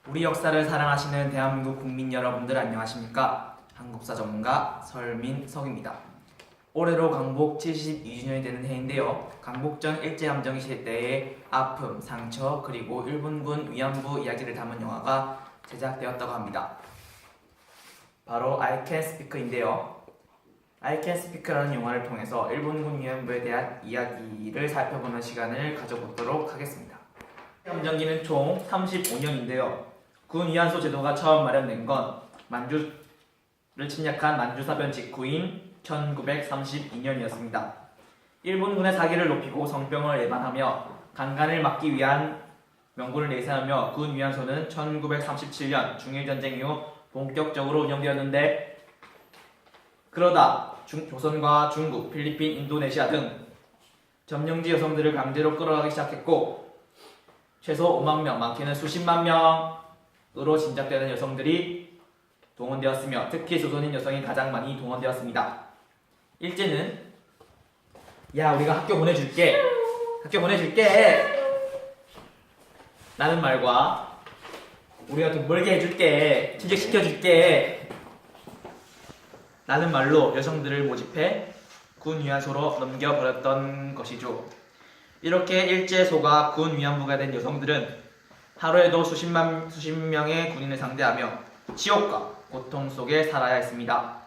우리 역사를 사랑하시는 대한민국 국민 여러분들 안녕하십니까? 한국사 전문가 설민석입니다. 올해로 강복 72주년이 되는 해인데요. 강복전 일제감정 시대 때의 아픔, 상처, 그리고 일본군 위안부 이야기를 담은 영화가 제작되었다고 합니다. 바로 I Can Speak인데요. I Can Speak라는 영화를 통해서 일본군 위안부에 대한 이야기를 살펴보는 시간을 가져보도록 하겠습니다. 감정기는 총 35년인데요. 군 위안소 제도가 처음 마련된 건 만주를 침략한 만주사변 직후인 1932년이었습니다. 일본군의 사기를 높이고 성병을 예방하며 강간을 막기 위한 명분을 내세우며 군 위안소는 1937년 중일전쟁 이후 본격적으로 운영되었는데, 그러다 조선과 중국, 필리핀, 인도네시아 등 점령지 여성들을 강제로 끌어가기 시작했고, 최소 5만 명, 많게는 수십만 명으로 짐작되는 여성들이 동원되었으며 특히 조선인 여성이 가장 많이 동원되었습니다. 일제는 야, 우리가 학교 보내줄게 라는 말과 우리가 돈 벌게 해줄게, 취직시켜줄게 라는 말로 여성들을 모집해 군 위안소로 넘겨버렸던 것이죠. 이렇게 일제소가 군 위안부가 된 여성들은 하루에도 수십 명의 군인을 상대하며 지옥과 고통 속에 살아야 했습니다.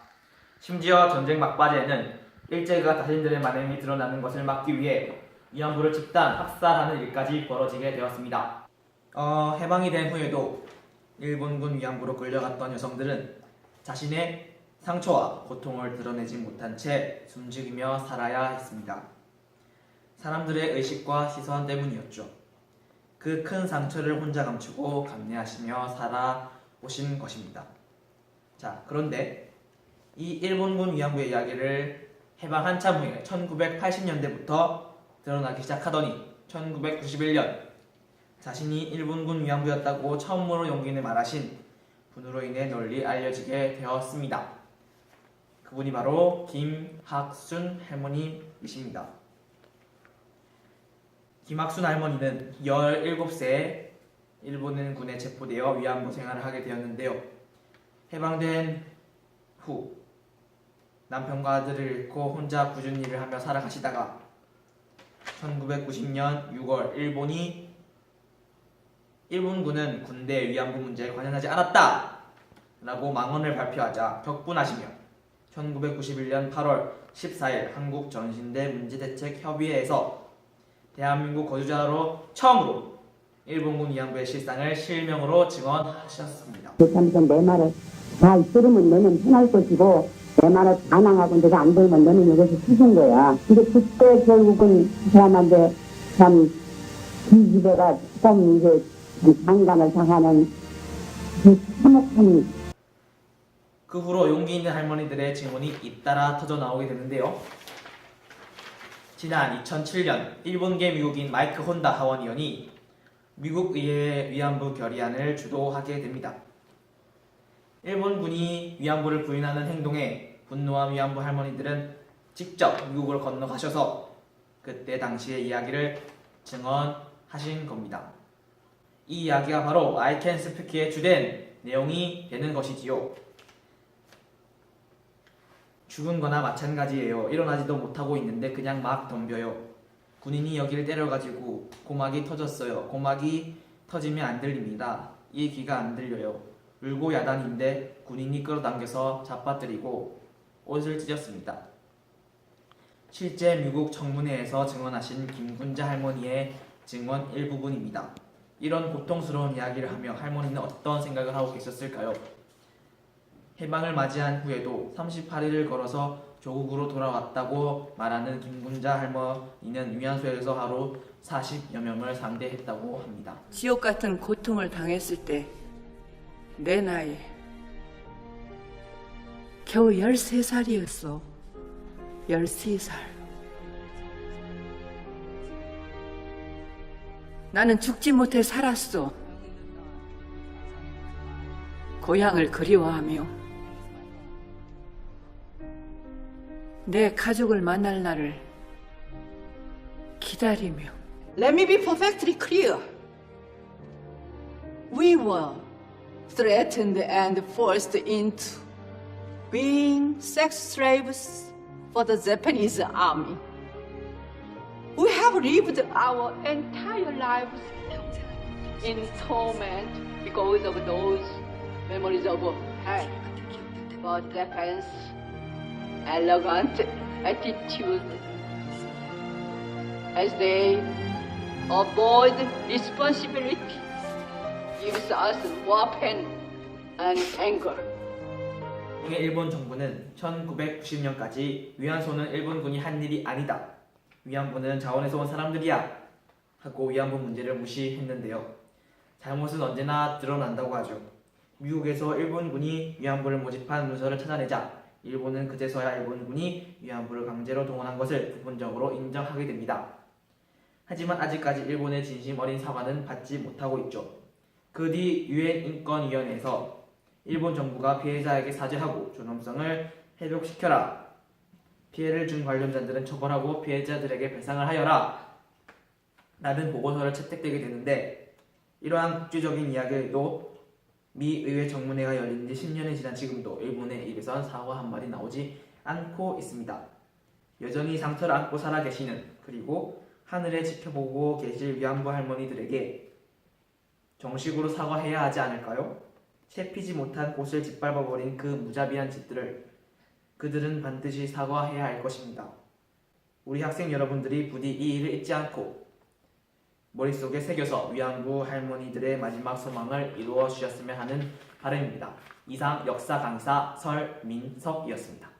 심지어 전쟁 막바지에는 일제가 자신들의 만행이 드러나는 것을 막기 위해 위안부를 집단 학살하는 일까지 벌어지게 되었습니다. 해방이 된 후에도 일본군 위안부로 끌려갔던 여성들은 자신의 상처와 고통을 드러내지 못한 채 숨죽이며 살아야 했습니다. 사람들의 의식과 시선 때문이었죠. 그 큰 상처를 혼자 감추고 감내하시며 살아오신 것입니다. 자, 그런데 이 일본군 위안부의 이야기를 해방 한참 후에 1980년대부터 드러나기 시작하더니 1991년 자신이 일본군 위안부였다고 처음으로 용기내 말하신 분으로 인해 널리 알려지게 되었습니다. 그분이 바로 김학순 할머니이십니다. 김학순 할머니는 17세에 일본군에 체포되어 위안부 생활을 하게 되었는데요. 해방된 후 남편과 아들을 잃고 혼자 꾸준히 일을 하며 살아가시다가 1990년 6월 일본군은 군대 위안부 문제에 관여하지 않았다 라고 망언을 발표하자 격분하시며 1991년 8월 14일 한국전신대 문제대책협의회에서 대한민국 거주자로 처음으로 일본군 위안부의 실상을 실명으로 증언하셨습니다. 그렇다면서 내 말을 다 들으면 너는 편할 것이고 내 말을 반항하고 내가 안 들으면 너는 여기서 죽은 거야. 근데 그때 결국은 그 사람한테 참 기집애가 좀 이제 강간을 당하는 그 참혹한. 그 후로 용기 있는 할머니들의 증언이 잇따라 터져 나오게 되는데요. 지난 2007년 일본계 미국인 마이크 혼다 하원의원이 미국 의회의 위안부 결의안을 주도하게 됩니다. 일본군이 위안부를 부인하는 행동에 분노한 위안부 할머니들은 직접 미국을 건너가셔서 그때 당시의 이야기를 증언하신 겁니다. 이 이야기가 바로 I Can Speak의 주된 내용이 되는 것이지요. 죽은 거나 마찬가지예요. 일어나지도 못하고 있는데 그냥 막 덤벼요. 군인이 여기를 때려가지고 고막이 터졌어요. 고막이 터지면 안 들립니다. 이 귀가 안 들려요. 울고 야단인데 군인이 끌어당겨서 잡아뜨리고 옷을 찢었습니다. 실제 미국 청문회에서 증언하신 김군자 할머니의 증언 일부분입니다. 이런 고통스러운 이야기를 하며 할머니는 어떤 생각을 하고 계셨을까요? 해방을 맞이한 후에도 38일을 걸어서 조국으로 돌아왔다고 말하는 김군자 할머니는 위안소에서 하루 40여 명을 상대했다고 합니다. 지옥 같은 고통을 당했을 때 내 나이 겨우 13살이었어. 13살. 나는 죽지 못해 살았어. 고향을 그리워하며 내 가족을 만날 날을 기다리며. Let me be perfectly clear. we were threatened and forced into being sex slaves for the Japanese army. We have lived our entire lives in torment because of those memories of hell. But Japan's elegant attitude as they avoid responsibility gives us more pain and anger. 일본 정부는 1990년까지 위안소는 일본군이 한 일이 아니다. 위안부는 자원에서 온 사람들이야. 하고 위안부 문제를 무시했는데요. 잘못은 언제나 드러난다고 하죠. 미국에서 일본군이 위안부를 모집한 문서를 찾아내자 일본은 그제서야 일본군이 위안부를 강제로 동원한 것을 부분적으로 인정하게 됩니다. 하지만 아직까지 일본의 진심 어린 사과는 받지 못하고 있죠. 그 뒤 유엔 인권위원회에서 일본 정부가 피해자에게 사죄하고 존엄성을 회복시켜라. 피해를 준 관련자들은 처벌하고 피해자들에게 배상을 하여라. 라는 보고서를 채택되게 되는데 이러한 국제적인 이야기도 미 의회 정문회가 열린 지 10년이 지난 지금도 일본의 입에선 사과 한 마디 나오지 않고 있습니다. 여전히 상처를 안고 살아 계시는 그리고 하늘에 지켜보고 계실 위안부 할머니들에게 정식으로 사과해야 하지 않을까요? 채피지 못한 꽃을 짓밟아버린 그 무자비한 짓들을 그들은 반드시 사과해야 할 것입니다. 우리 학생 여러분들이 부디 이 일을 잊지 않고 머릿속에 새겨서 위안부 할머니들의 마지막 소망을 이루어 주셨으면 하는 바람입니다. 이상 역사 강사 설민석이었습니다.